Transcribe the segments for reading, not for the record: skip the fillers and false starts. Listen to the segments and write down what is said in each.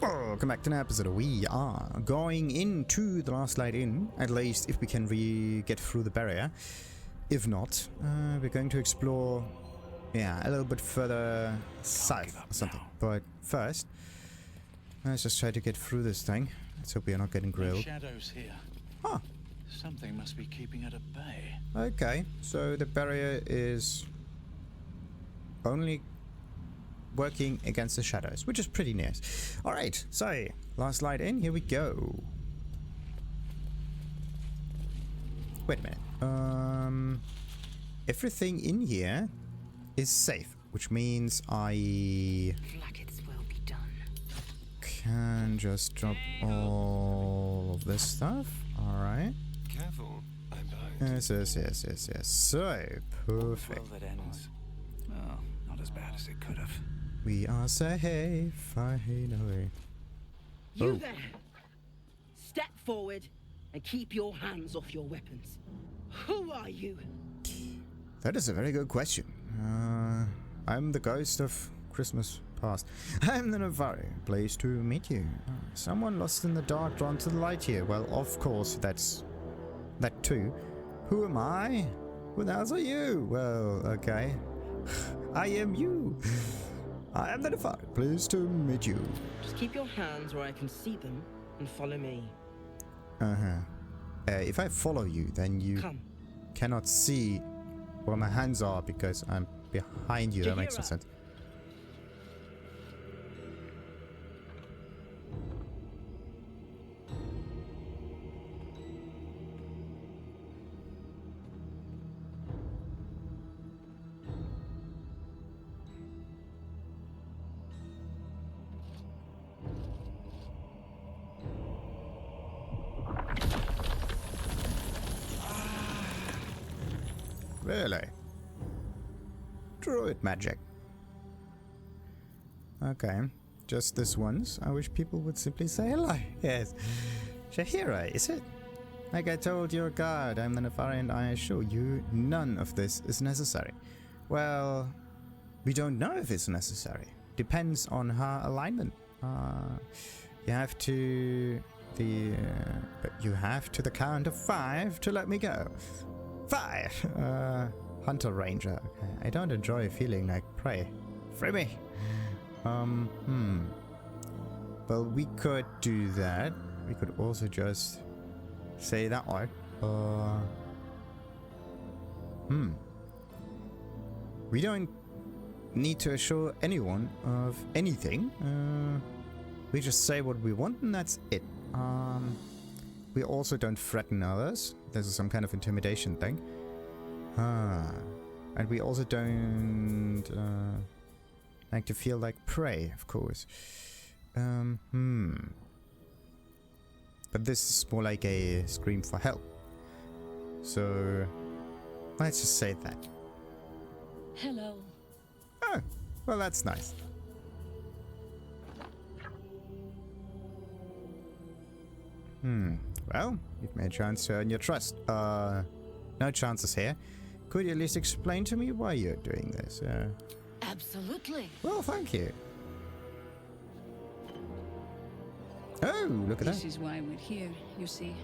Welcome back to an episode. We are going into the Last Light Inn, at least if we can get through the barrier. If not, we're going to explore, a little bit further south or something. Now. But first, let's just try to get through this thing. Let's hope we are not getting grilled. Shadows here. Huh. Something must be keeping it at bay. Okay, so the barrier is only working against the shadows, which is pretty nice. Alright, so Last Light Inn, here we go. Wait a minute. Everything in here is safe, which means I can just drop all of this stuff. Alright. Careful, I'm behind. Yes. So, perfect. Well, that ends. Well, not as bad as it could have. We are safe, finally. You there! Step forward and keep your hands off your weapons. Who are you? That is a very good question. I'm the ghost of Christmas past. I'm the TheNefari. Pleased to meet you. Someone lost in the dark, drawn to the light here. Well, of course, that's that too. Who am I? Who the hell are you? Well, okay. I am you. I am the TheNefari. Pleased to meet you. Just keep your hands where I can see them and follow me. If I follow you, then you cannot see where my hands are because I'm behind you. That makes no sense. Really? Druid magic. Okay. Just this once. I wish people would simply say hello. Yes. Jaheira, is it? Like I told your guard, I'm the TheNefari and I assure you none of this is necessary. Well, we don't know if it's necessary. Depends on her alignment. You have to the count of 5 to let me go. 5! Hunter Ranger. Okay. I don't enjoy feeling like prey. Free me! Well, we could do that. We could also just say that one. We don't need to assure anyone of anything. We just say what we want and that's it. We also don't threaten others. This is some kind of intimidation thing. And we also don't like to feel like prey, of course. But this is more like a scream for help. So let's just say that. Hello. Oh, well that's nice. Well, you've made a chance to earn your trust. No chances here. Could you at least explain to me why you're doing this? Absolutely. Well, thank you. Oh, look at that. This is why we're here, you see.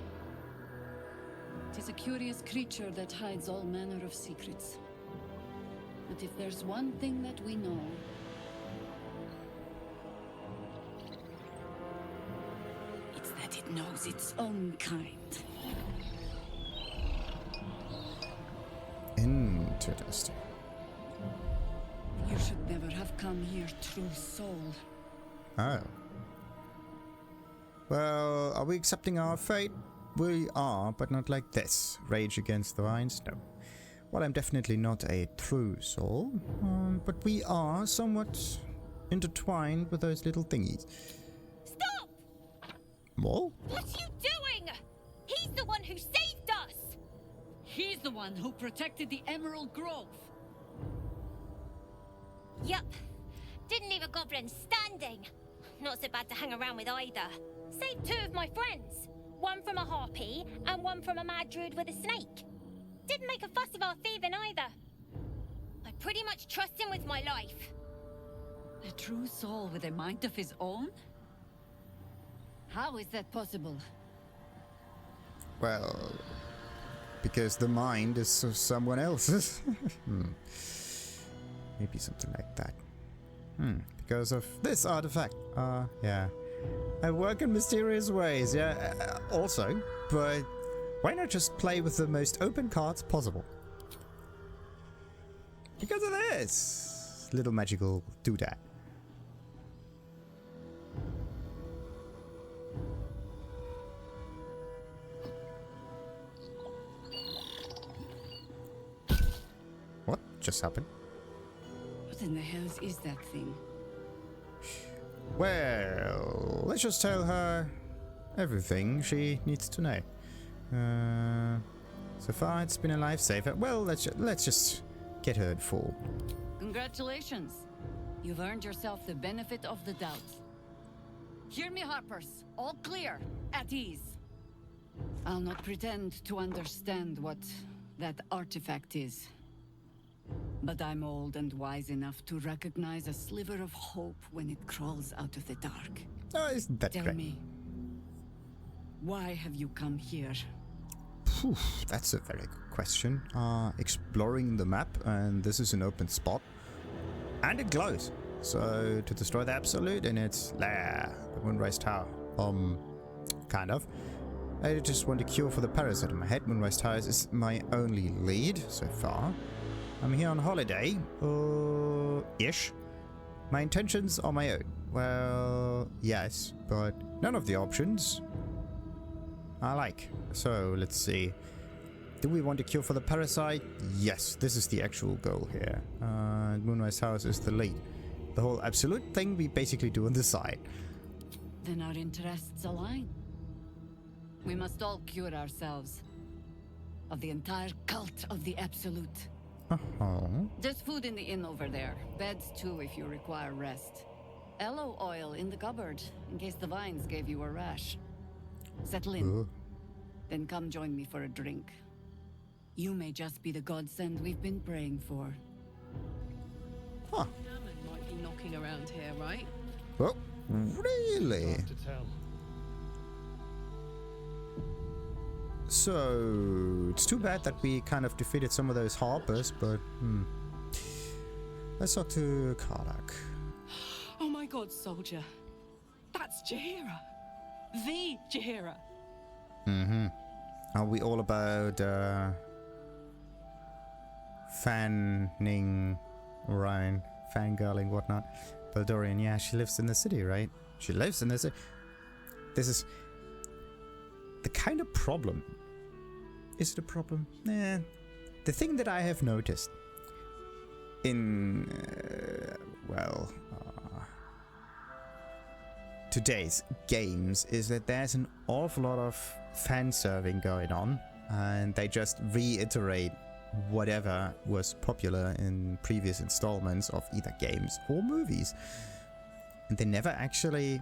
It is a curious creature that hides all manner of secrets. But if there's one thing that we know, it's that it knows its own kind. Interesting. You should never have come here, true soul. Oh. Well, are we accepting our fate? We are, but not like this. Rage against the vines? No. Well, I'm definitely not a true soul, but we are somewhat intertwined with those little thingies. Stop! Mol? What are you doing? He's the one who saved us! He's the one who protected the Emerald Grove. Yup. Didn't leave a goblin standing. Not so bad to hang around with either. Saved 2 of my friends. One from a harpy and one from a mad druid with a snake. Didn't make a fuss of our thieving either. I pretty much trust him with my life. A true soul with a mind of his own? How is that possible? Well, because the mind is of someone else's. Maybe something like that. Because of this artifact. Yeah. I work in mysterious ways, yeah. Also, but why not just play with the most open cards possible? Because of this little magical doodad. What just happened? What in the hells is that thing? Well, let's just tell her everything she needs to know. So far, it's been a lifesaver. Well, let's just get her informed. Congratulations. You've earned yourself the benefit of the doubt. Hear me, Harpers. All clear. At ease. I'll not pretend to understand what that artifact is. But I'm old and wise enough to recognize a sliver of hope when it crawls out of the dark. Oh, isn't that Tell great? me, why have you come here? Phew, that's a very good question. Exploring the map, and this is an open spot. And it glows. So, to destroy the Absolute in its lair, the Moonrise Tower. Kind of. I just want a cure for the parasite in my head. Moonrise Towers is my only lead so far. I'm here on holiday, ish. My intentions are my own. Well, yes, but none of the options I like. So, let's see. Do we want a cure for the parasite? Yes, this is the actual goal here. Moonrise House is the lead. The whole Absolute thing we basically do on the side. Then our interests align. We must all cure ourselves of the entire cult of the Absolute. There's food in the inn over there. Beds too if you require rest. Aloe oil in the cupboard in case the vines gave you a rash. Settle in. Then come join me for a drink. You may just be the godsend we've been praying for. Huh. Dammon might be knocking around here, right? Oh, really? To tell. So, it's too bad that we kind of defeated some of those harpers, but let's talk to Karlach. Oh my god, soldier. That's Jaheira. The Jaheira. Are we all about fanning around, fangirling, whatnot? Baldurian, yeah, she lives in the city, right? She lives in the city. This is the kind of problem. Is it a problem? The thing that I have noticed in, today's games is that there's an awful lot of fan serving going on, and they just reiterate whatever was popular in previous installments of either games or movies. And they never actually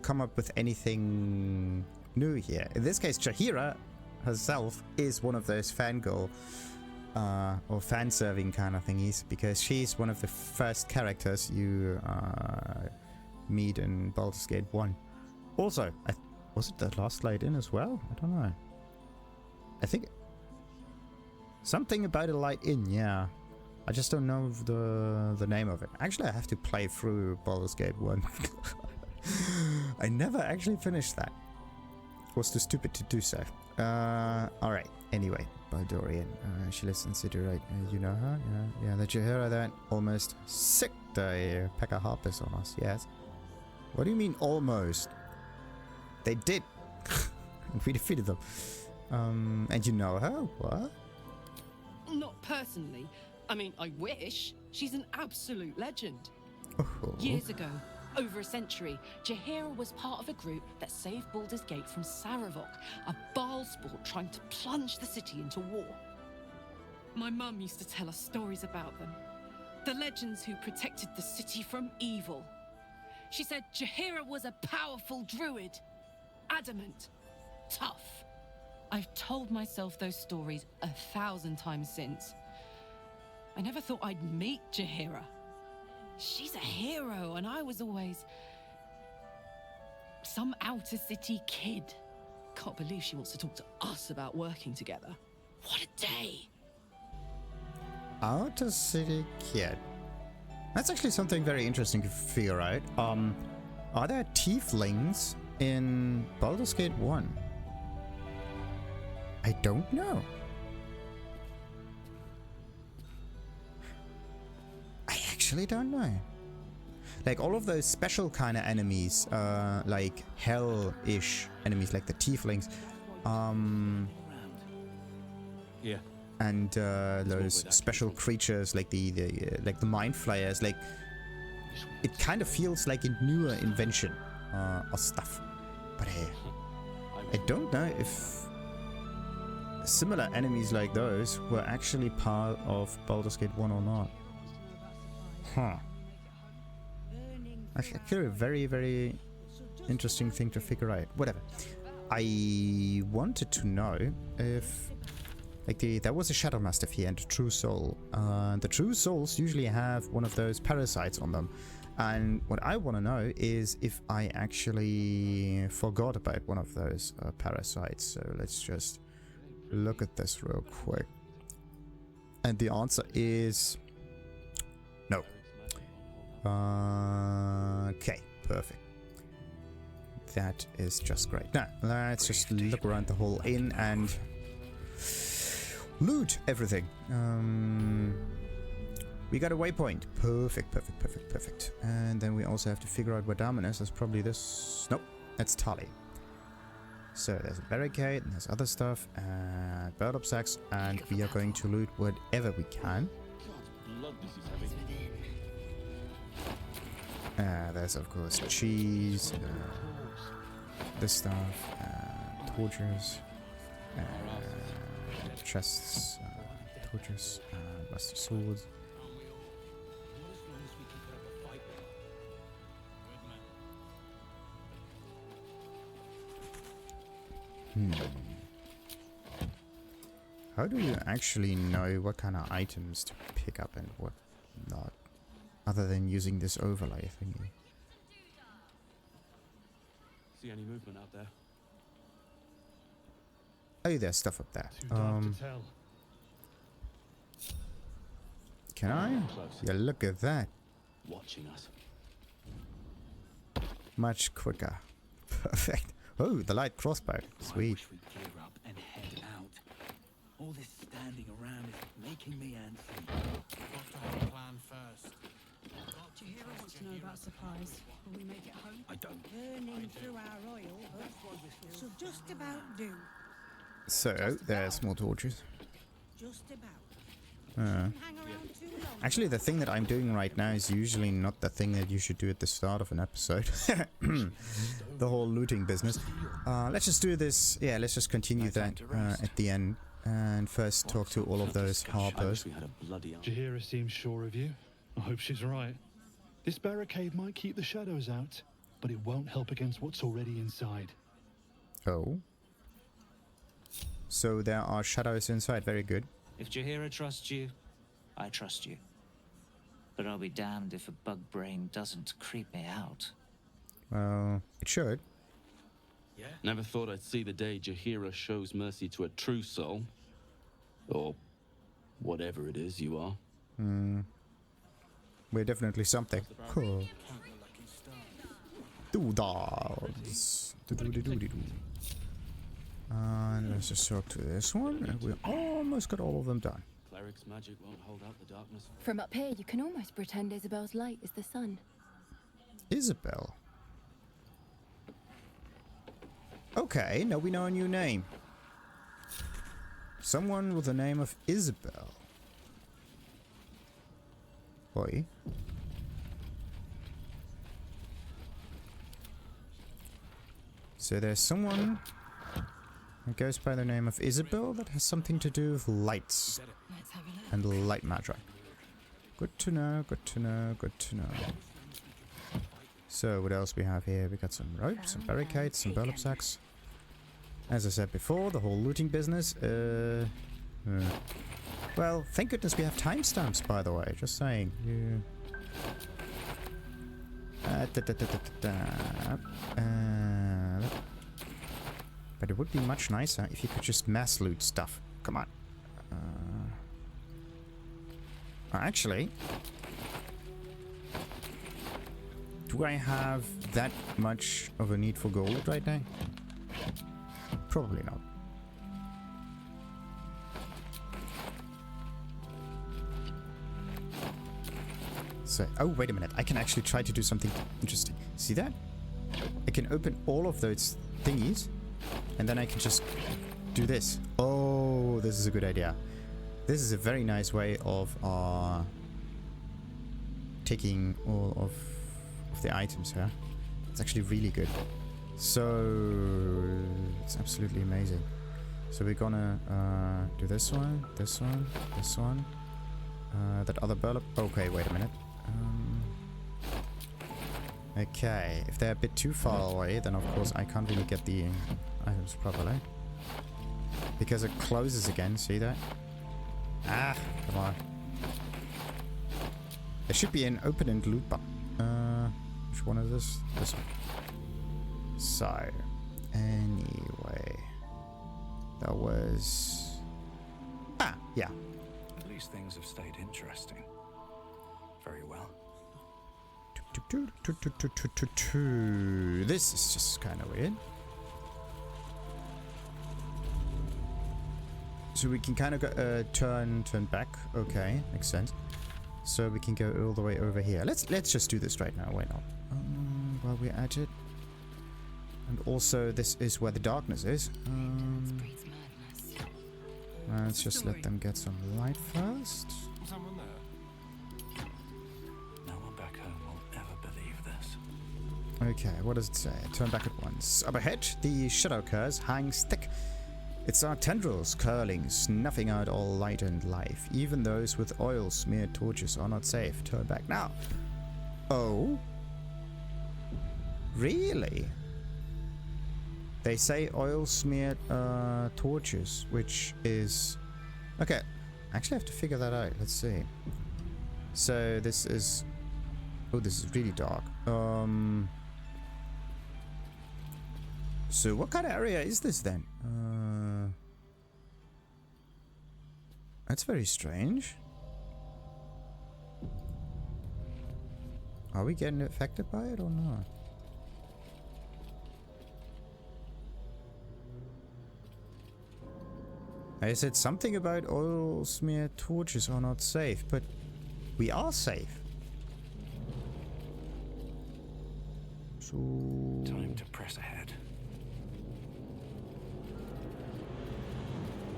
come up with anything new here. In this case, Jaheira herself is one of those fangirl or fan-serving kind of thingies, because she's one of the first characters you meet in Baldur's Gate 1. Also, was it the last light in as well? I don't know. I think something about a light in, yeah. I just don't know the name of it. Actually, I have to play through Baldur's Gate 1. I never actually finished that. Was too stupid to do so. Alright, anyway, Baldurian. She lives in city, right? You know her? Yeah, the Jaheira that almost sicked a pack of harpers on us, yes. What do you mean almost? They did. And we defeated them. And you know her? What? Not personally. I mean, I wish. She's an absolute legend. Oh. Years ago, over a century, Jaheira was part of a group that saved Baldur's Gate from Saravok, a Baal sport trying to plunge the city into war. My mum used to tell us stories about them. The legends who protected the city from evil. She said Jaheira was a powerful druid. Adamant. Tough. I've told myself those stories 1,000 times since. I never thought I'd meet Jaheira. She's a hero, and I was always Some outer city kid. Can't believe she wants to talk to us about working together. What a day! Outer city kid. That's actually something very interesting to figure out. Are there tieflings in Baldur's Gate 1? I don't know. I actually don't know. Like all of those special kind of enemies, like hell-ish enemies, like the tieflings, Yeah. and those special creatures like the mind flayers, like it kind of feels like a newer invention or stuff. But I don't know if similar enemies like those were actually part of Baldur's Gate 1 or not. Huh. Actually a very, very interesting thing to figure out. Whatever. I wanted to know if there was a Shadow Mastiff here and a True Soul. The True Souls usually have one of those parasites on them. And what I want to know is if I actually forgot about one of those parasites. So let's just look at this real quick. And the answer is no. Okay, perfect. That is just great. Now, let's just look around the whole inn and loot everything. We got a waypoint. Perfect, perfect, perfect, perfect. And then we also have to figure out where Dammon is. That's probably this. Nope, that's Tali. So there's a barricade, and there's other stuff, and burlap sacks, and we are going to loot whatever we can. There's of course cheese, this stuff, torches, chests, torches, rusty swords. How do you actually know what kind of items to pick up and what not? Other than using this overlay thingy. See any movement out there? Oh, there's stuff up there. Too dark to tell. Can I? Yeah, look at that. Watching us. Much quicker. Perfect. Oh, the light crossbow. Sweet. I wish we'd gear up and head out. All this standing around is making me antsy. Got to have a plan first. Jaheira wants to know about supplies. Will we make it home? I don't. Burning through our oil, so just about do. So, there's more torches. Just about. Hang around too long. Actually, the thing that I'm doing right now is usually not the thing that you should do at the start of an episode. The whole looting business. Let's just do this. Yeah, let's just continue that at the end. And first talk to all of those harpers. Jaheira seems sure of you. I hope she's right. This barricade might keep the shadows out, but it won't help against what's already inside. Oh. So there are shadows inside. Very good. If Jaheira trusts you, I trust you. But I'll be damned if a bug brain doesn't creep me out. Well, it should. Yeah. Never thought I'd see the day Jaheira shows mercy to a true soul. Or whatever it is you are. We're definitely something. Cool. Doodles. And let's just talk to this one. And we almost got all of them done. Cleric's magic won't hold out the darkness. From up here, you can almost pretend Isabel's light is the sun. Isabel. Okay, now we know a new name. Someone with the name of Isabel. Boy. So there's someone who goes by the name of Isabel that has something to do with lights and light magic. Good to know, good to know, good to know. So what else we have here? We got some ropes, some barricades, some burlap sacks. As I said before, the whole looting business. Well, thank goodness we have timestamps, by the way. Just saying. But it would be much nicer if you could just mass loot stuff. Come on. Actually, do I have that much of a need for gold right now? Probably not. So, oh, wait a minute. I can actually try to do something interesting. See that? I can open all of those thingies, and then I can just do this. Oh, this is a good idea. This is a very nice way of taking all of the items here. It's actually really good. So, it's absolutely amazing. So we're gonna do this one, this one, this one. That other burlap. Okay, wait a minute. Okay, if they're a bit too far away, then of course I can't really get the items properly. Because it closes again, see that? Ah, come on. There should be an open and loot button. Which one is this? This one. So, anyway. That was... Ah, yeah. At least things have stayed interesting. Very well. This is just kind of weird. So we can kind of turn back. Okay, makes sense. So we can go all the way over here. Let's just do this right now. Why not? While we're at it. And also, this is where the darkness is. Let's just let them get some light first. Someone there? No one back home will ever believe this. Okay, what does it say? Turn back at once. Up ahead, the shadow curse hangs thick. It's our tendrils curling, snuffing out all light and life. Even those with oil-smeared torches are not safe. Turn back now. Oh? Really? They say oil-smeared torches, which is... Okay, I actually have to figure that out. Let's see. So this is... Oh, this is really dark. So what kind of area is this then? That's very strange. Are we getting affected by it or not? I said something about oil smeared torches are not safe, but we are safe. So... Time to press ahead.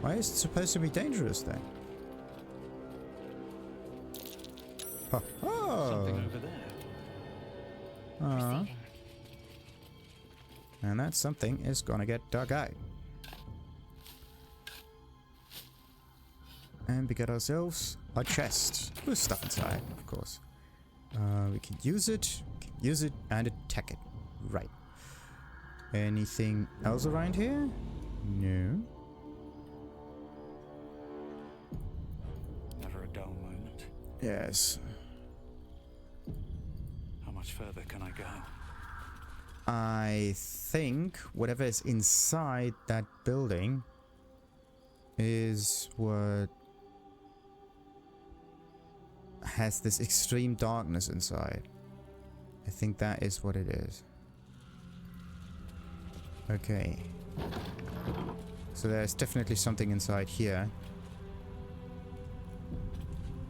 Why is it supposed to be dangerous then? Oh. Something over there. And that something is gonna get dug out. And we got ourselves a chest with stuff inside, of course. We can use it, and attack it. Right. Anything else around here? No. Never a dull moment. Yes. How much further can I go? I think whatever is inside that building is what has this extreme darkness inside. I think that is what it is. Okay. So there's definitely something inside here.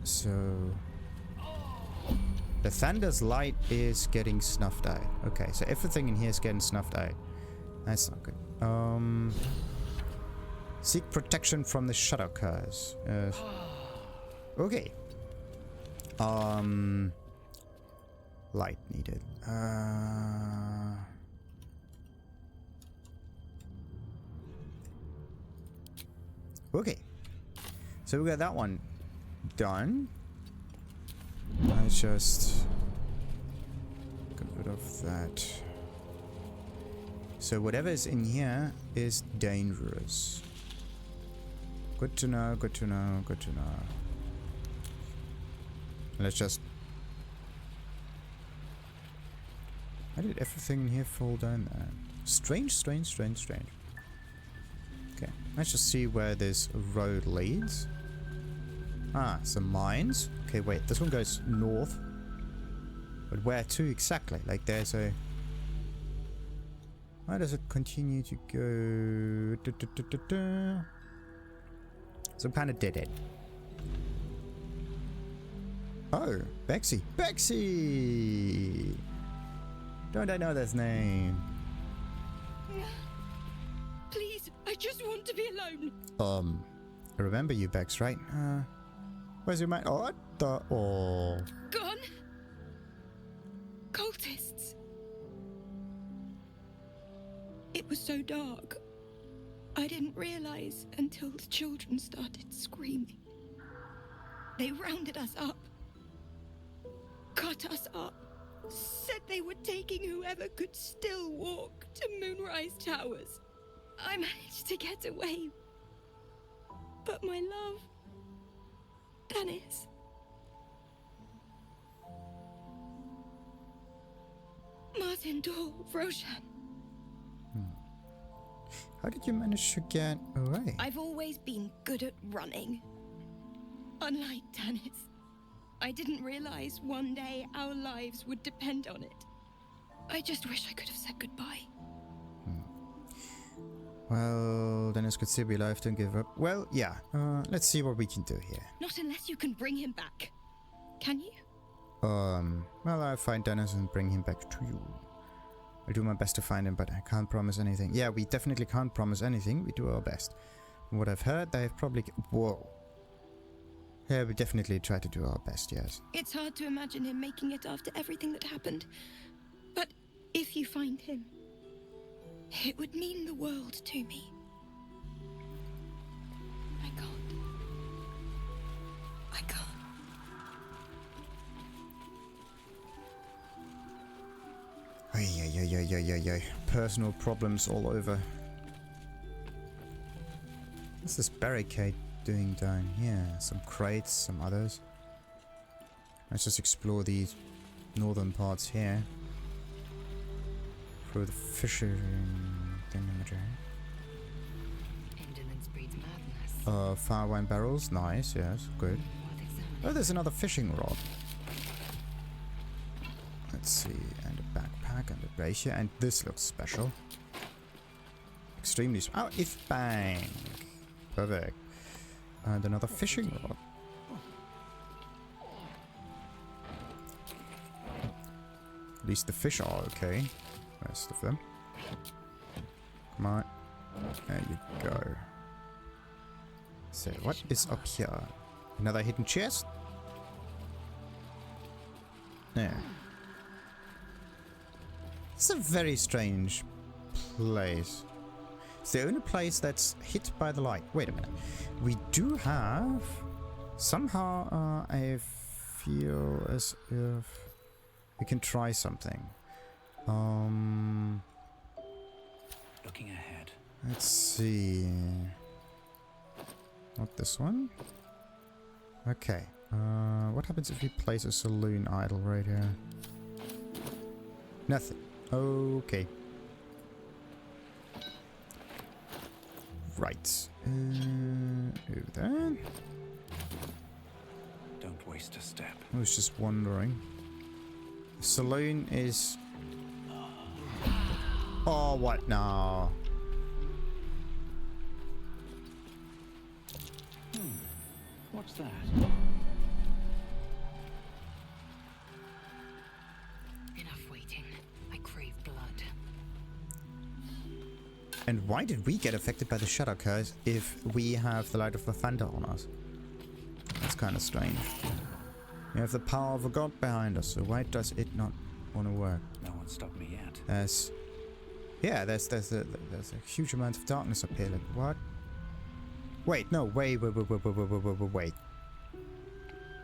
So... The Thunder's light is getting snuffed out. Okay, so everything in here is getting snuffed out. That's not good. Seek protection from the shadow curse. Okay. Light needed. Okay. So we got that one done. Let's just get rid of that. So whatever is in here is dangerous. Good to know, good to know, good to know. Let's just... Why did everything in here fall down there? Strange, strange, strange, strange. Okay, let's just see where this road leads. Ah, some mines. Okay, wait, this one goes north. But where to exactly? Like there's a... Where does it continue to go? Some kind of dead end. Oh, Bexy. Bexy! Don't I know this name? Please, I just want to be alone. I remember you, Bex, right? Where's your man? Oh, what the... Oh. Gone? Cultists. It was so dark. I didn't realize until the children started screaming. They rounded us up. Cut us up. Said they were taking whoever could still walk to Moonrise Towers. I managed to get away. But my love... Dennis... Martin, Dor, Roshan. How did you manage to get away? I've always been good at running. Unlike Dennis, I didn't realize one day our lives would depend on it. I just wish I could have said goodbye. Well, Dennis could still be alive, don't give up. Well, yeah, let's see what we can do here. Not unless you can bring him back. Can you? Well, I'll find Dennis and bring him back to you. I'll do my best to find him, but I can't promise anything. Yeah, we definitely can't promise anything. We do our best. From what I've heard, they've probably... Whoa. Yeah, we definitely try to do our best, yes. It's hard to imagine him making it after everything that happened. But if you find him, it would mean the world to me. I can't. I can't. Ay. Personal problems all over. What's this barricade doing down here? Some crates, some others. Let's just explore these northern parts here. Through the fishing thingamajig. Indolence breeds madness. Fire wine barrels, nice, yes, good. Oh, there's another fishing rod. Let's see, and a backpack and a brazier, and this looks special. Extremely. Oh, if bang! Perfect. And another fishing rod. At least the fish are okay. Rest of them. Come on. There you go. So, what is up here? Another hidden chest? There. It's a very strange place. It's the only place that's hit by the light. Wait a minute. We do have... Somehow, I feel as if we can try something. Looking ahead. Let's see. Not this one. Okay. What happens if we place a saloon idol right here? Nothing. Okay. Right. Over there. Don't waste a step. I was just wondering. Saloon is... Oh, what now? What's that? Enough waiting. I crave blood. And why did we get affected by the Shadow Curse if we have the Light of Lassandra on us? That's kind of strange. We have the power of a god behind us, so why does it not want to work? No one stopped me yet. There's a huge amount of darkness up here. Like, what? Wait, no, wait.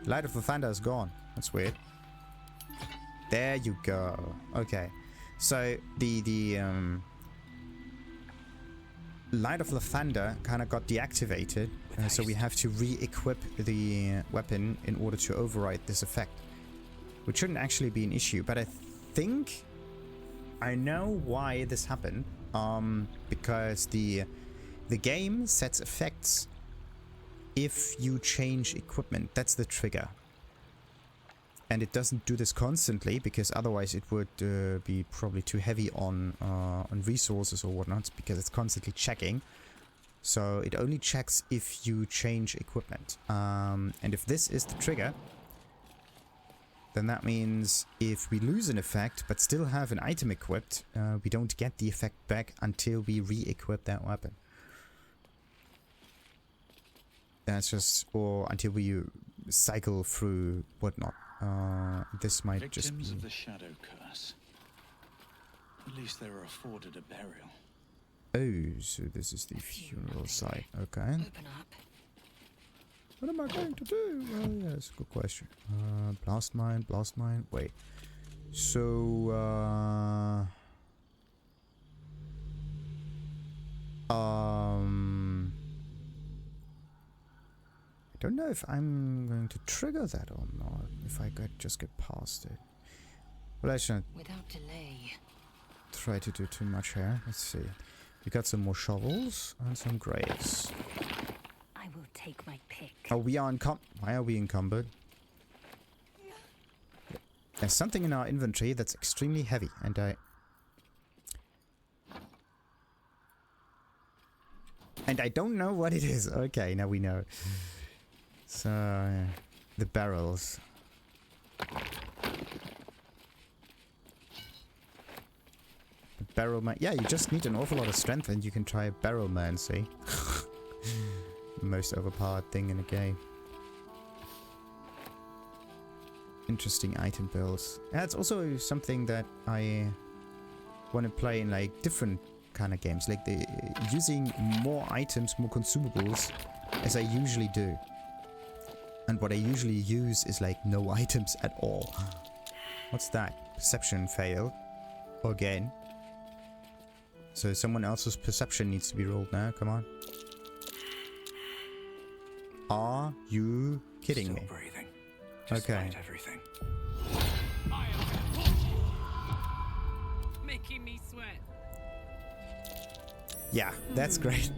Light of the Thunder is gone. That's weird. There you go. Okay. So the Light of the Thunder kind of got deactivated, so we have to re-equip the weapon in order to override this effect, which shouldn't actually be an issue. But I think I know why this happened. Because the The game sets effects if you change equipment. That's the trigger. And it doesn't do this constantly, because otherwise it would be probably too heavy on resources or whatnot, because it's constantly checking. So it only checks if you change equipment. And if this is the trigger, then that means if we lose an effect but still have an item equipped, we don't get the effect back until we re-equip that weapon. That's just, or until we cycle through whatnot. This might Victims just be... of the shadow curse. At least they were afforded a burial. Oh, so this is the funeral site. Okay. Open up. What am I going to do? Oh, yeah, that's a good question. Blast mine, blast mine. Wait. So, I don't know if I'm going to trigger that or not. If I could just get past it. Well, I shouldn't Without delay. try to do too much here. Let's see. We got some more shovels and some graves. I will take my pick. Oh, we are why are we encumbered? There's something in our inventory that's extremely heavy, and I don't know what it is. Okay, now we know. So, the barrels. Barrel man. Yeah, you just need an awful lot of strength and you can try a barrel man, see? Most overpowered thing in the game. Interesting item builds. Yeah, it's also something that I want to play in like different kind of games. Like using more items, more consumables as I usually do. And what I usually use is like no items at all. What's that? Perception failed. Again. So someone else's perception needs to be rolled now. Come on. Are you kidding me? Breathing. Okay. Everything. Making me sweat. Yeah, that's great.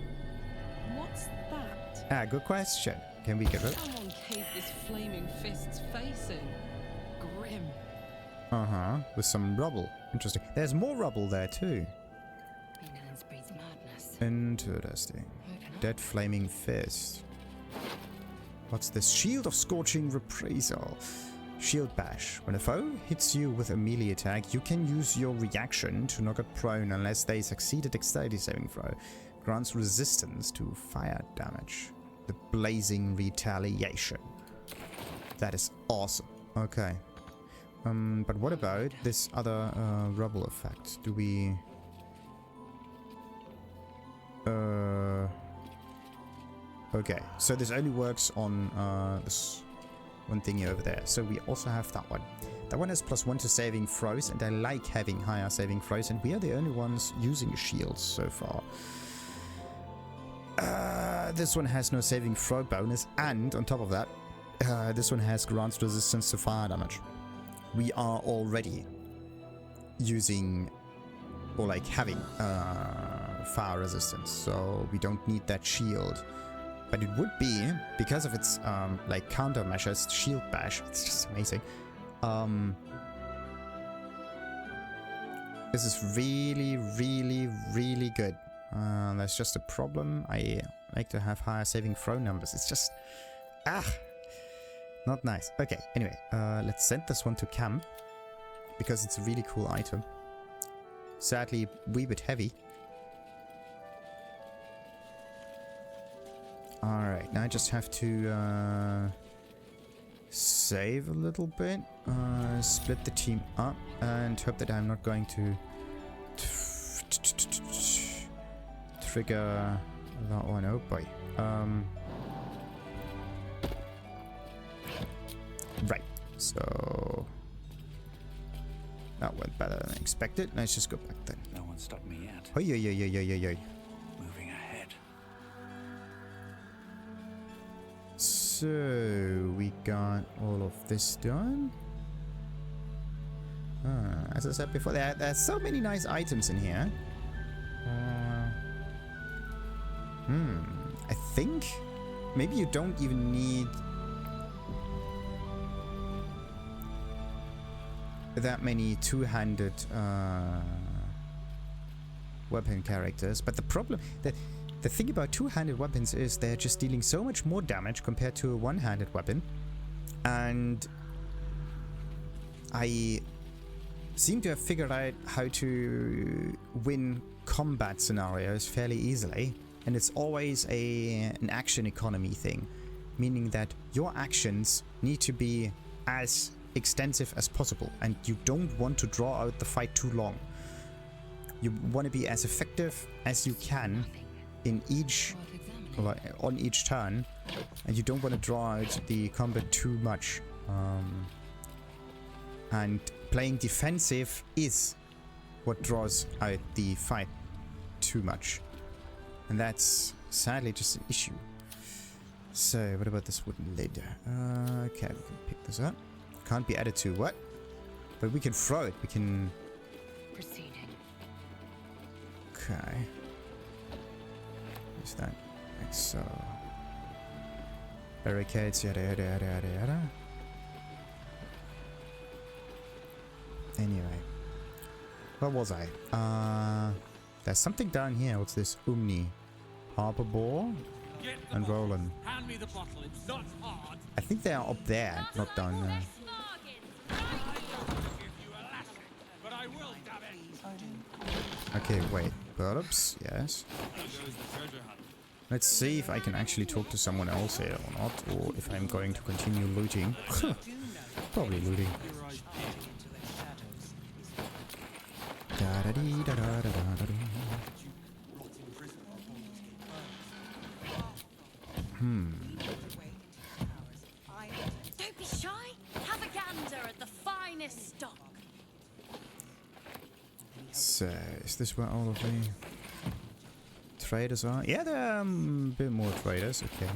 What's that? Ah, good question. Can we get rid? Someone caved this flaming fist's face in. Grim. Uh-huh. With some rubble. Interesting. There's more rubble there too. Ignorance breeds madness. Interesting. Dead flaming fist. What's this? Shield of Scorching Reprisal. Shield bash. When a foe hits you with a melee attack, you can use your reaction to knock it prone unless they succeed a dexterity saving throw. Grants resistance to fire damage. The blazing retaliation. That is awesome. Okay. But what about this other rubble effect? Do we... Okay, so this only works on this one thingy over there. So we also have that one. That one has +1 to saving throws, and I like having higher saving throws, and we are the only ones using shields so far. This one has no saving throw bonus, and on top of that, this one has grants resistance to fire damage. We are already using, or like having, fire resistance, so we don't need that shield. But it would be, because of its like countermeasures, shield bash, it's just amazing. This is really, really, really good. That's just a problem. I like to have higher saving throw numbers. It's just, not nice. Okay, anyway, let's send this one to camp, because it's a really cool item. Sadly, a wee bit heavy. Alright, now I just have to save a little bit, split the team up, and hope that I'm not going to trigger that one. Oh boy. Right, so that went better than expected. Let's just go back then. No one stopped me yet. Oh, yeah. Moving ahead. So we got all of this done. As I said before, there's so many nice items in here. I think maybe you don't even need that many two-handed weapon characters, but the problem, the thing about two-handed weapons is they're just dealing so much more damage compared to a one-handed weapon, and I seem to have figured out how to win combat scenarios fairly easily, and it's always an action economy thing, meaning that your actions need to be as extensive as possible, and you don't want to draw out the fight too long. You want to be as effective as you can in each, on each turn, and you don't want to draw out the combat too much. And playing defensive is what draws out the fight too much, and that's sadly just an issue. So what about this wooden lid? Okay, we can pick this up. Can't be added to what? But we can throw it. We can. Proceeding. Okay. Is that like so? Barricades, yada yada yada yada yada. Anyway, where was I? There's something down here. What's this? Umni, Harper Ball, and Roland. Hand me the bottle. It's not hard. I think they are up there, not down there. Okay, wait. Baldurs? Yes. Let's see if I can actually talk to someone else here or not, or if I'm going to continue looting. Probably looting. Don't be shy. Have a gander at the finest stock. So, is this where all of the traders are? Yeah, there are a bit more traders, okay.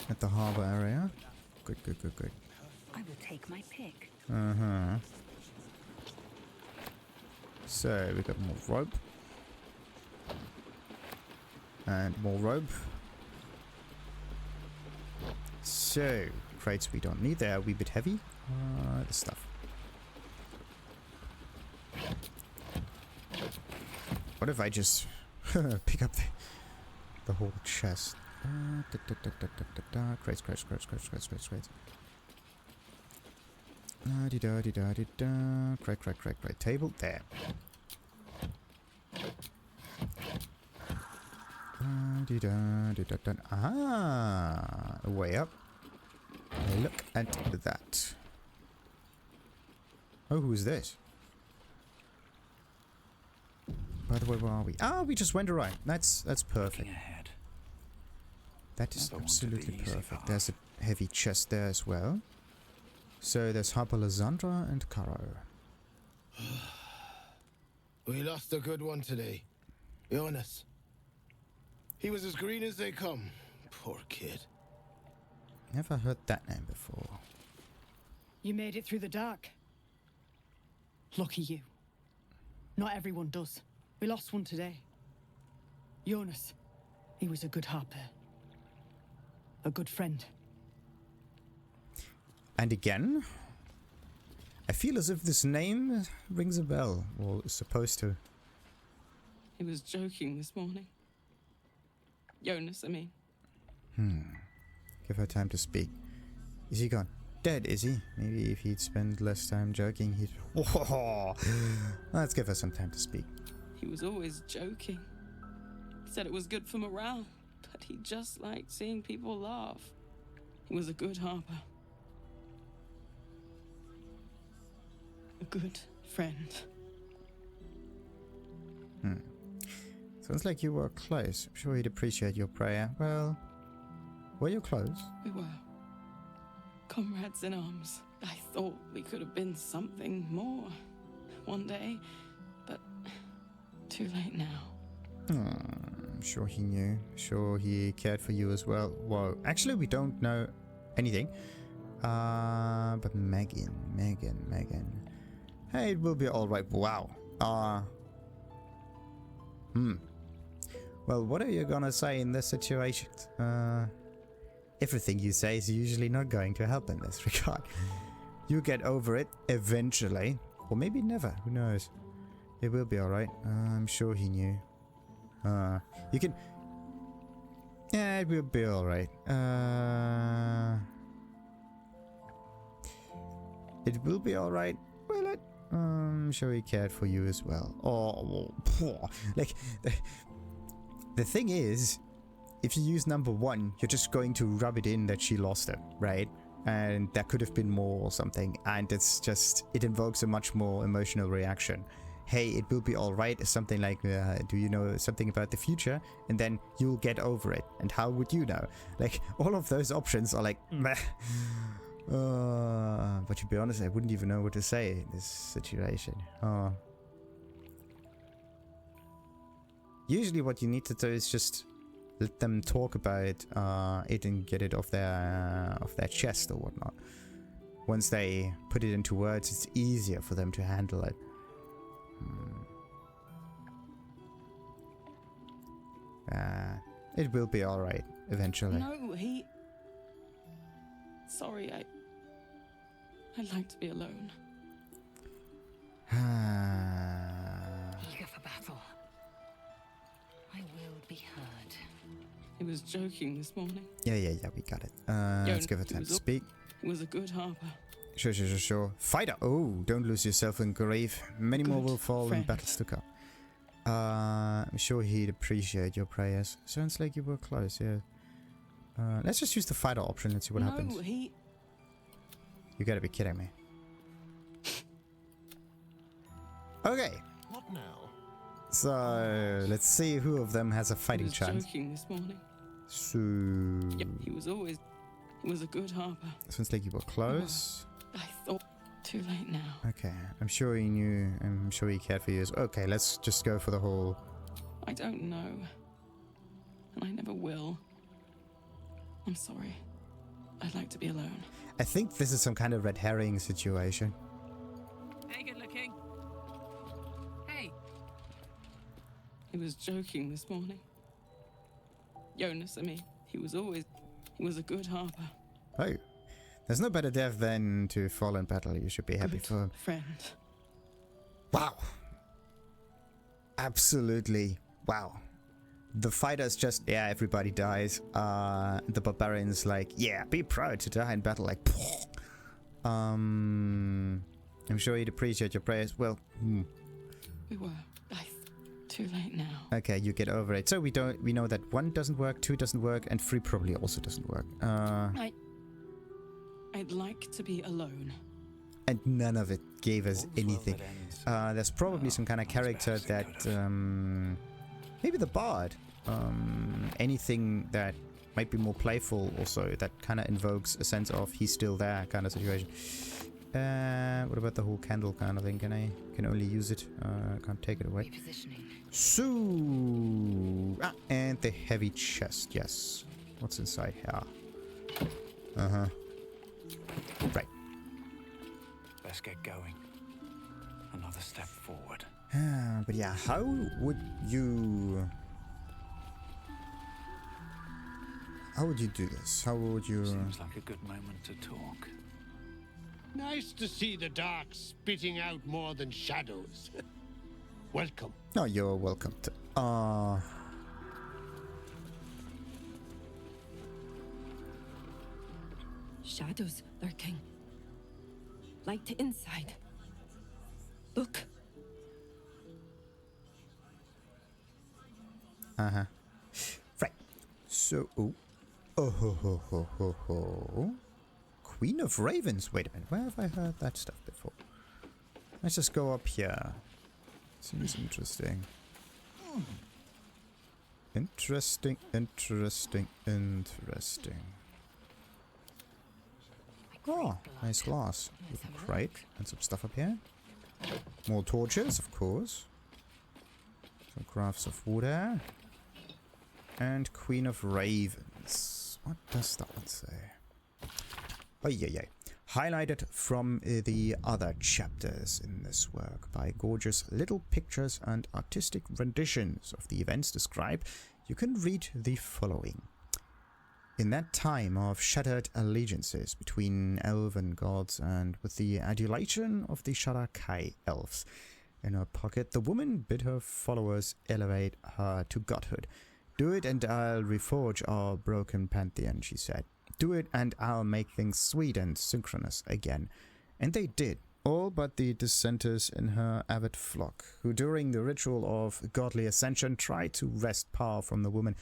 At the harbor area. Good, good, good, good. I will take my pick. Uh-huh. So, we got more rope. And more rope. So, crates we don't need. They're a wee bit heavy. The stuff. What if I just pick up the whole chest? Crates, crates, crates, crates, crates, crates, crates. Da-di-da-di-da-di-da. Crate, table. There. Da-di-da-di-da-da. Ah, way up. Look at that. Oh, who's this? By the way, where are we? Ah, we just went around. That's perfect. That is absolutely perfect. There's a heavy chest there as well. So there's Harper Lassandra and Karrow. We lost a good one today. Jonas. He was as green as they come. Poor kid. Never heard that name before. You made it through the dark. Lucky you. Not everyone does. We lost one today. Jonas. He was a good harper. A good friend. And again, I feel as if this name rings a bell, or is supposed to. He was joking this morning. Jonas, I mean. Give her time to speak. Is he gone? Dead, is he? Maybe if he'd spend less time joking, he'd... Oh, let's give her some time to speak. He was always joking. He said it was good for morale, but he just liked seeing people laugh. He was a good harper. A good friend. Sounds like you were close. I'm sure he'd appreciate your prayer. Well, were you close? We were. Comrades in arms. I thought we could have been something more one day, but too late now. I'm sure he knew. Sure he cared for you as well. Whoa. Actually, we don't know anything. But Meygan. Hey, it will be alright. Wow. Well, Well, what are you gonna say in this situation? Everything you say is usually not going to help in this regard. You get over it eventually. Or maybe never. Who knows? It will be alright. I'm sure he knew. You can... Yeah, it will be alright. It will be alright. Will it? I'm sure he cared for you as well. Oh, like... The thing is, if you use number 1, you're just going to rub it in that she lost him, right? And there could have been more or something, and it's just, it invokes a much more emotional reaction. Hey, it will be alright is something like, do you know something about the future? And then you'll get over it. And how would you know? Like, all of those options are like, meh. But to be honest, I wouldn't even know what to say in this situation. Usually what you need to do is just let them talk about it and get it off their chest or whatnot. Once they put it into words, it's easier for them to handle it. It will be alright eventually. No, he... Sorry, I'd like to be alone. Eager for battle. I will be heard. He was joking this morning. Yeah, we got it. Let's give it time to speak. He was a good harper. Sure. Fighter! Oh, don't lose yourself in grave. Many more will fall in battles to come. I'm sure he'd appreciate your prayers. Sounds like you were close, yeah. Let's just use the fighter option and see what happens. You gotta be kidding me. Okay. What now? So, let's see who of them has a fighting chance. Joking this morning. So... Yep, he was a good harper. Sounds like you were close. I thought too late now. Okay, I'm sure he knew. I'm sure he cared for you. Okay, let's just go for the whole... I don't know. And I never will. I'm sorry. I'd like to be alone. I think this is some kind of red herring situation. Hey, good looking. Hey. He was joking this morning. Jonas, he was a good harper. Oh. There's no better death than to fall in battle. You should be happy for him. Friend. Wow. Absolutely. Wow. The fighters just, yeah, everybody dies. The barbarians like, yeah, be proud to die in battle. Like, I'm sure he'd appreciate your prayers. Well, We were. Too late now. Okay, you get over it. So we know that 1 doesn't work, 2 doesn't work, and 3 probably also doesn't work. I'd like to be alone. And none of it gave us anything. There's probably some kind of character that maybe the bard. Anything that might be more playful also, that kind of invokes a sense of he's still there kind of situation. What about the whole candle kind of thing? Can only use it. Can't take it away. So, and the heavy chest. Yes. What's inside here? Right. Let's get going. Another step forward. But yeah, how would you do this? How would you... Seems like a good moment to talk. Nice to see the dark spitting out more than shadows. Welcome. No, you're welcome to... Shadows lurking. Light to inside. Look. Right. So... Queen of Ravens. Wait a minute. Where have I heard that stuff before? Let's just go up here. Seems interesting. Interesting. Oh, nice glass. With a crate and some stuff up here. More torches, of course. Some crafts of wood here. And Queen of Ravens. What does that one say? Oh, yeah. Highlighted from the other chapters in this work by gorgeous little pictures and artistic renditions of the events described. you can read the following. In that time of shattered allegiances between elven gods and with the adulation of the Shadar-kai elves in her pocket, the woman bid her followers elevate her to godhood. Do it and I'll reforge our broken pantheon, she said. Do it and I'll make things sweet and synchronous again. And they did, all but the dissenters in her avid flock, who during the ritual of godly ascension tried to wrest power from the woman.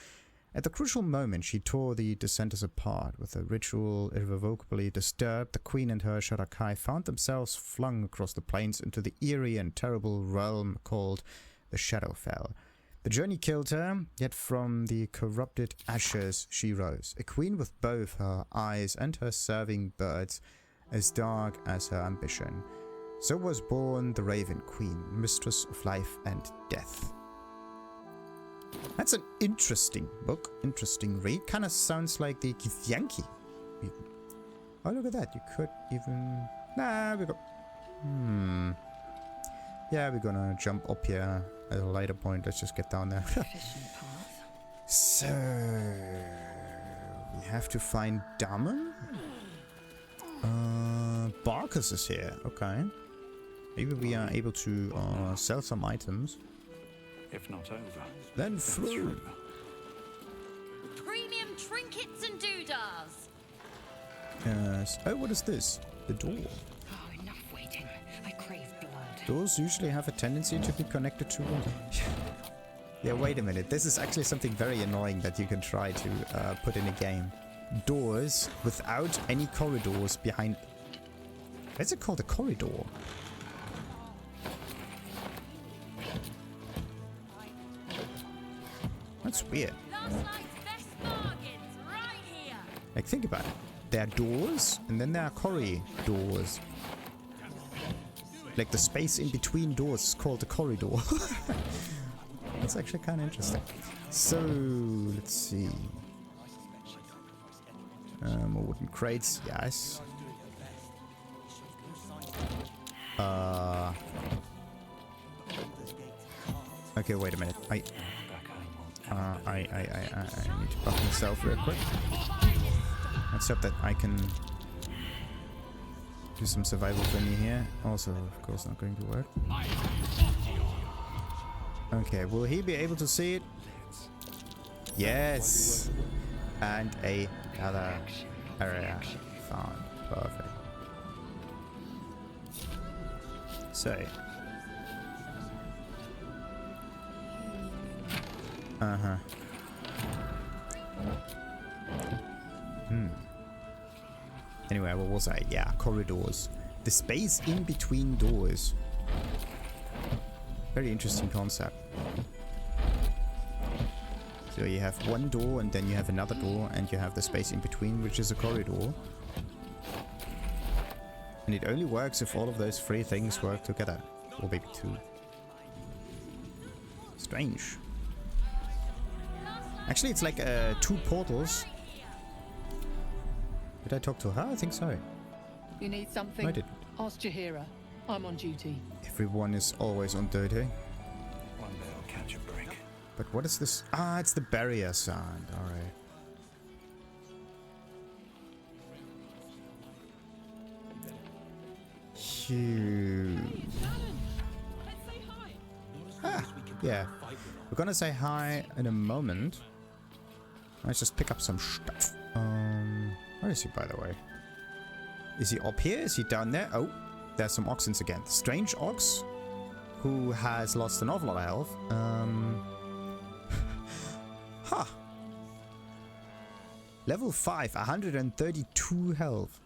At the crucial moment, she tore the dissenters apart. With the ritual irrevocably disturbed, the queen and her Shadar-kai found themselves flung across the plains into the eerie and terrible realm called the Shadowfell. The journey killed her, yet from the corrupted ashes she rose, a queen with both her eyes and her serving birds as dark as her ambition. So was born the Raven Queen, mistress of life and death. That's an interesting book, interesting read. Kind of sounds like the Githyanki. Oh, look at that. You could even... Nah, we got... Yeah, we're gonna jump up here at a later point. Let's just get down there. So... we have to find Dammon? Barkus is here. Okay. Maybe we are able to sell some items. If not over, then through. Premium trinkets and doodads. Yes. Oh, what is this? The door. Oh, enough waiting. I crave blood. Doors usually have a tendency to be connected to water. Yeah, wait a minute. This is actually something very annoying that you can try to put in a game. Doors without any corridors behind. What's it called? A corridor? That's weird. Like, think about it. There are doors, and then there are corridors. Like, the space in between doors is called a corridor. That's actually kind of interesting. So, let's see. More wooden crates, yes. Okay, wait a minute. I need to buff myself real quick. Let's hope that I can do some survival for me here. Also, of course, not going to work. Okay, will he be able to see it? Yes! And another area found. Perfect. So. Uh-huh. Anyway, what was I? Yeah, corridors. The space in between doors. Very interesting concept. So you have one door and then you have another door and you have the space in between, which is a corridor. And it only works if all of those three things work together. Or maybe two. Strange. Actually, it's like two portals. Did I talk to her? I think so. You need something? I didn't. Ask Jaheira. I'm on duty. Everyone is always on duty. one day I'll catch a break. But what is this? Ah, it's the barrier sound. Alright. Ah, yeah. We're gonna say hi in a moment. Let's just pick up some stuff. Where is he, by the way? Is he up here? Is he down there? Oh, there's some oxens again. Strange ox, who has lost an awful lot of health. Huh. Level 5, 132 health.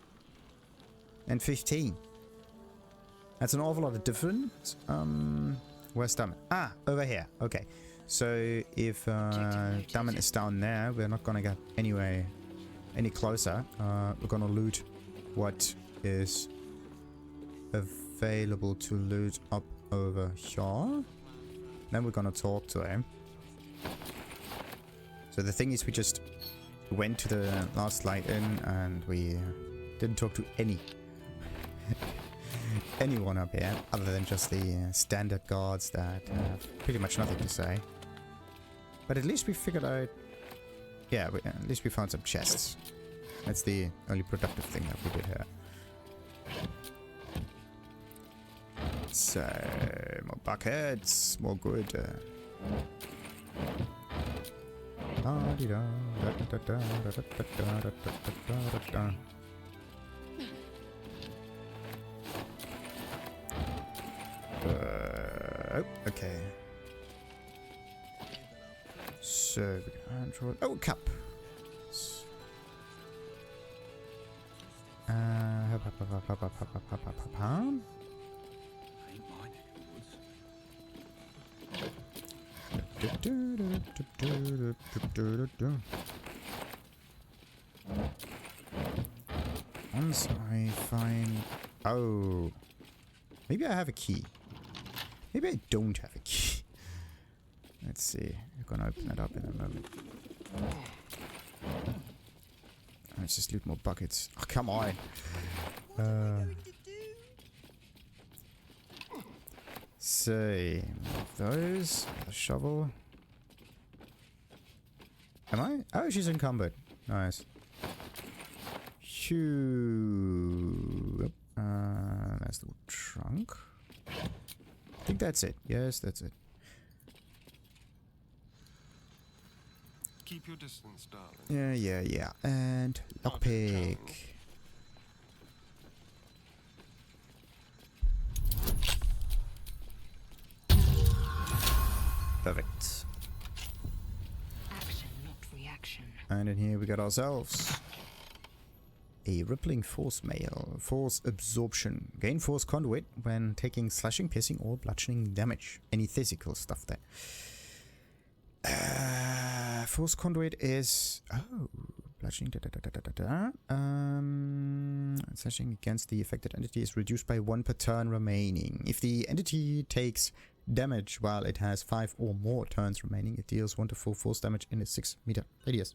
And 15. That's an awful lot of difference. Where's Dammon? Ah, over here. Okay. So if Dammon is down there, we're not gonna get any closer. We're gonna loot what is available to loot up over here. Then we're gonna talk to him. So the thing is, we just went to the last light in and we didn't talk to anyone up here other than just the standard guards that have pretty much nothing to say. But at least we figured out... Yeah, at least we found some chests. That's the only productive thing that we did here. So, more buckets, more good. Oh, okay. So, oh, cup. Once I find... Oh. Maybe I have a key. Maybe I don't have a key. Let's see. I'm gonna open it up in a moment. Let's just loot more buckets. Oh, come on. So, those. A shovel. Am I? Oh, she's encumbered. Nice. Shoo. That's the trunk. I think that's it. Yes, that's it. Keep your distance, darling. Yeah. And lockpick. Perfect. Action, not reaction. And in here we got ourselves a rippling force mail. Force absorption. Gain force conduit when taking slashing, piercing, or bludgeoning damage. Any physical stuff there. Force conduit is... Oh, bludgeoning... slashing against the affected entity is reduced by 1 per turn remaining. If the entity takes damage while it has 5 or more turns remaining, it deals 1 to 4 force damage in a 6-meter radius.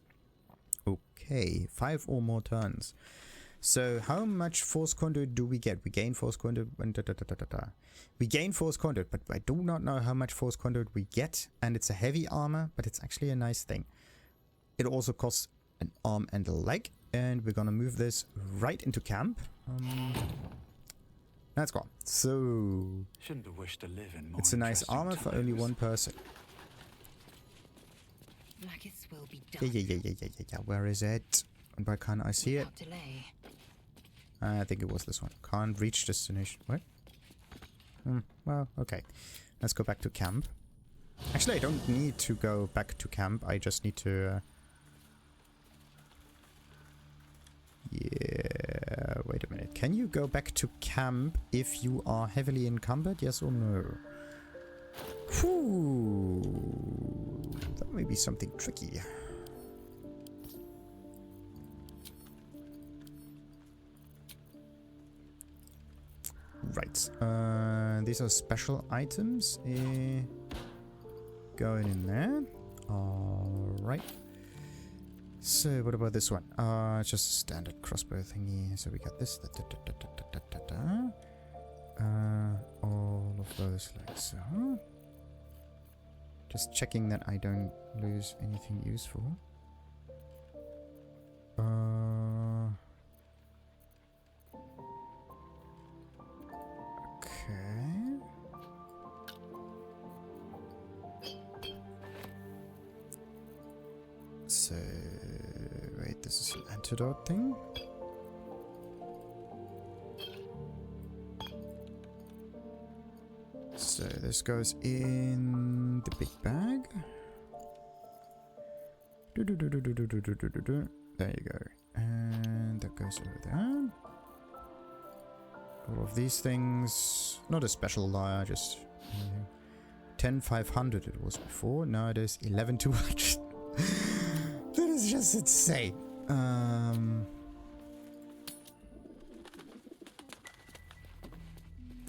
Okay, 5 or more turns. So how much force conduit do we get? We gain force conduit when we gain force conduit, but I do not know how much force conduit we get, and it's a heavy armor, but it's actually a nice thing. It also costs an arm and a leg, and we're gonna move this right into camp. Let's go. So shouldn't have wished to live in more it's a nice armor for only 1 person. Blackest will be done. Yeah. Where is it? And why can't I see it? Delay. I think it was this one. Can't reach destination. What? Well, okay. Let's go back to camp. Actually, I don't need to go back to camp. I just need to... Yeah, wait a minute. Can you go back to camp if you are heavily encumbered? Yes or no? Whew. That may be something tricky. Right. These are special items. Going in there. Alright. So, what about this one? It's just a standard crossbow thingy. So we got this. All of those like so. Just checking that I don't lose anything useful. Okay. So, wait, this is an antidote thing. So this goes in the big bag. There you go. And that goes over there. All of these things, not a special layer, just 10,500 it was before. Now it is 11,200. That is just insane.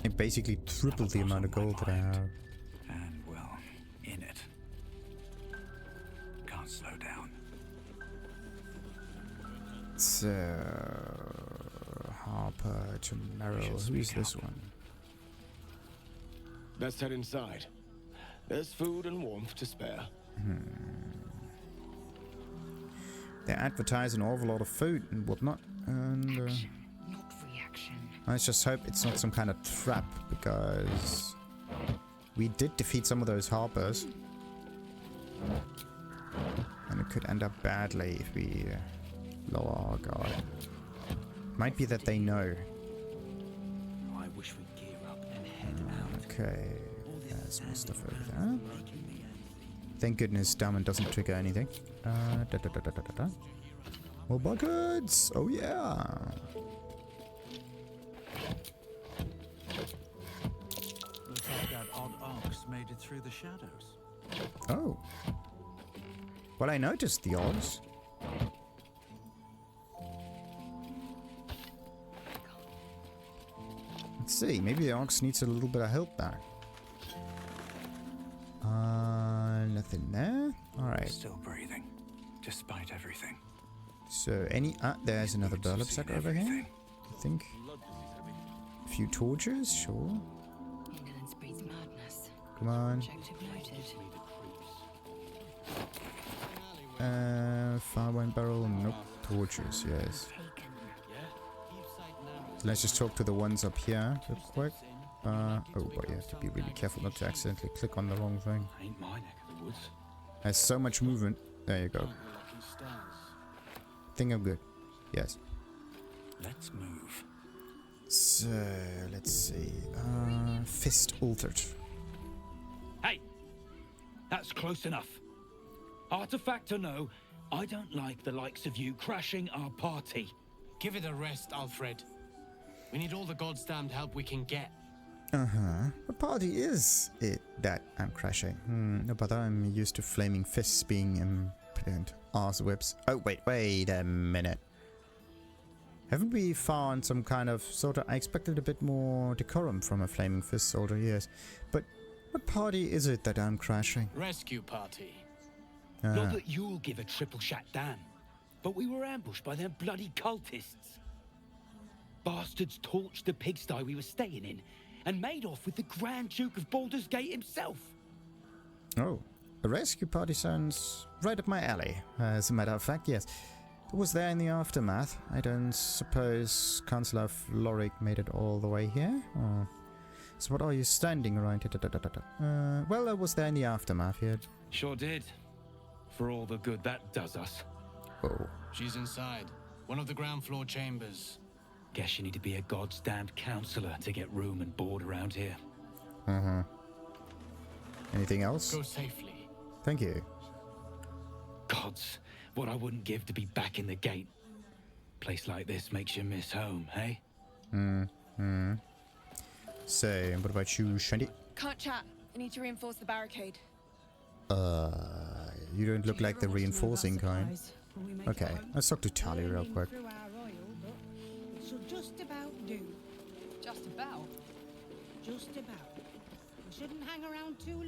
I basically tripled the amount of gold that I have. And well, in it. Can't slow down. So, Harper to Merrill. Who is this one? Let's head inside. There's food and warmth to spare. They advertise an awful lot of food and whatnot, and Not reaction. let's just hope it's not some kind of trap, because we did defeat some of those harpers, and it could end up badly if we lower our guard. Might be that they know. I wish we'd gear up and head out. Okay, there's more stuff over there. Thank goodness Dammon doesn't trigger anything. More buckets! Oh yeah! Looks like that odd ox made it through the shadows. Oh. Well, I noticed the odds. Let's see, maybe the ox needs a little bit of help there. Nothing there. Alright. Still breathing, despite everything. So, there's another burlap sack over here. I think. A few torches, sure. Ignorance breeds madness. Come on. Objective noted. Fire wine barrel, nope. Torches, yes. So let's just talk to the ones up here real quick. Oh, but you have to be really careful not to accidentally click on the wrong thing. Ain't my neck of the woods. There's so much movement. There you go. Think I'm good. Yes. Let's move. So, let's see. Fist Ulthred. Hey! That's close enough. Artifact or no, I don't like the likes of you crashing our party. Give it a rest, Ulthred. We need all the god's damned help we can get. What party is it that I'm crashing? No, but I'm used to flaming fists being impudent arse whips. Oh, wait a minute. Haven't we found some kind of I expected a bit more decorum from a flaming fist soldier, yes. But what party is it that I'm crashing? Rescue party. Not that you'll give a triple shot down, but we were ambushed by them bloody cultists. Bastards torched the pigsty we were staying in and made off with the Grand Duke of Baldur's Gate himself. Oh, a rescue party sounds right up my alley. As a matter of fact, yes. It was there in the aftermath. I don't suppose Councillor Floric made it all the way here? Or... So what are you standing around here? Well, I was there in the aftermath here. Sure did. For all the good that does us. Oh. She's inside. One of the ground floor chambers. Guess you need to be a god's damned counselor to get room and board around here. Anything else? Go safely. Thank you. Gods, what I wouldn't give to be back in the gate. Place like this makes you miss home, hey? So, what about you, Shandy? Can't chat. I need to reinforce the barricade. You don't look like the reinforcing kind. Okay, let's talk to Tali real quick. She'll just about do. Just about? Just about. We shouldn't hang around too long.